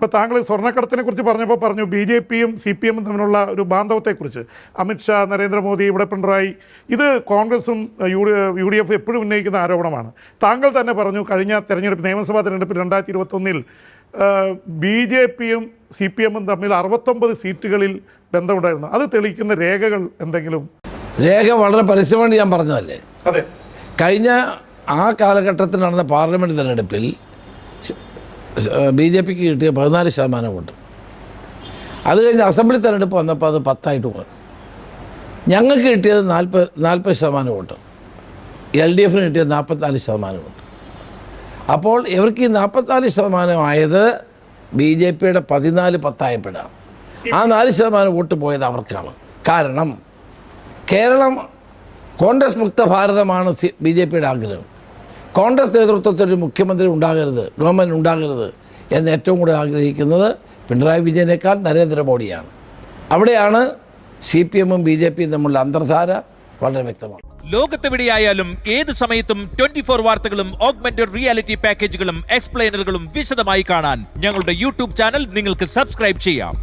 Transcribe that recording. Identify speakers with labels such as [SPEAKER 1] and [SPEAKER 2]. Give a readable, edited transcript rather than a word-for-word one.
[SPEAKER 1] ഇപ്പോൾ താങ്കൾ സ്വർണ്ണക്കടത്തിനെ കുറിച്ച് പറഞ്ഞപ്പോൾ പറഞ്ഞു BJP-യും CPM-ഉം തമ്മിലുള്ള ഒരു ബാന്ധവത്തെക്കുറിച്ച്. അമിത്ഷാ, നരേന്ദ്രമോദി, ഇവിടെ പിണറായി, ഇത് കോൺഗ്രസും UDF എപ്പോഴും ഉന്നയിക്കുന്ന ആരോപണമാണ്. താങ്കൾ തന്നെ പറഞ്ഞു കഴിഞ്ഞ തെരഞ്ഞെടുപ്പ് നിയമസഭാ തെരഞ്ഞെടുപ്പിൽ 2021-ൽ BJP-യും CPM-ഉം തമ്മിൽ 69 സീറ്റുകളിൽ ബന്ധമുണ്ടായിരുന്നു. അത് തെളിയിക്കുന്ന രേഖകൾ എന്തെങ്കിലും?
[SPEAKER 2] രേഖ വളരെ പരസ്യമായിട്ട് ഞാൻ പറഞ്ഞതല്ലേ.
[SPEAKER 1] അതെ,
[SPEAKER 2] കഴിഞ്ഞ ആ കാലഘട്ടത്തിൽ നടന്ന പാർലമെൻറ്റ് തെരഞ്ഞെടുപ്പിൽ BJP-ക്ക് കിട്ടിയ 14% വോട്ട്. അത് കഴിഞ്ഞ് അസംബ്ലി തെരഞ്ഞെടുപ്പ് വന്നപ്പോൾ അത് 10 പോയി. ഞങ്ങൾക്ക് കിട്ടിയത് 40% വോട്ട്. LDF-ന് കിട്ടിയത് 44% വോട്ട്. അപ്പോൾ ഇവർക്ക് ഈ 44% ആയത് BJP-യുടെ 14-10 ആയപ്പോഴാണ്. ആ 4% വോട്ട് പോയത് അവർക്കാണ്. കാരണം കേരളം കോൺഗ്രസ് മുക്ത ഭാരതമാണ് BJP-യുടെ ആഗ്രഹം. കോൺഗ്രസ് നേതൃത്വത്തിൽ ഒരു മുഖ്യമന്ത്രി ഉണ്ടാകരുത്, ഗവൺമെൻറ് ഉണ്ടാകരുത് എന്ന് ഏറ്റവും കൂടുതൽ ആഗ്രഹിക്കുന്നത് പിണറായി വിജയനേക്കാൾ നരേന്ദ്രമോദിയാണ്. അവിടെയാണ് CPM-ഉം BJP-യും തമ്മിലുള്ള അന്തർധാര വളരെ വ്യക്തമാണ്.
[SPEAKER 3] ലോകത്തെവിടെയായാലും ഏത് സമയത്തും 24 വാർത്തകളും ഓഗ്മെന്റഡ് റിയാലിറ്റി പാക്കേജുകളും എക്സ്പ്ലെയിനറുകളും വിശദമായി കാണാൻ ഞങ്ങളുടെ YouTube ചാനൽ നിങ്ങൾക്ക് സബ്സ്ക്രൈബ് ചെയ്യാം.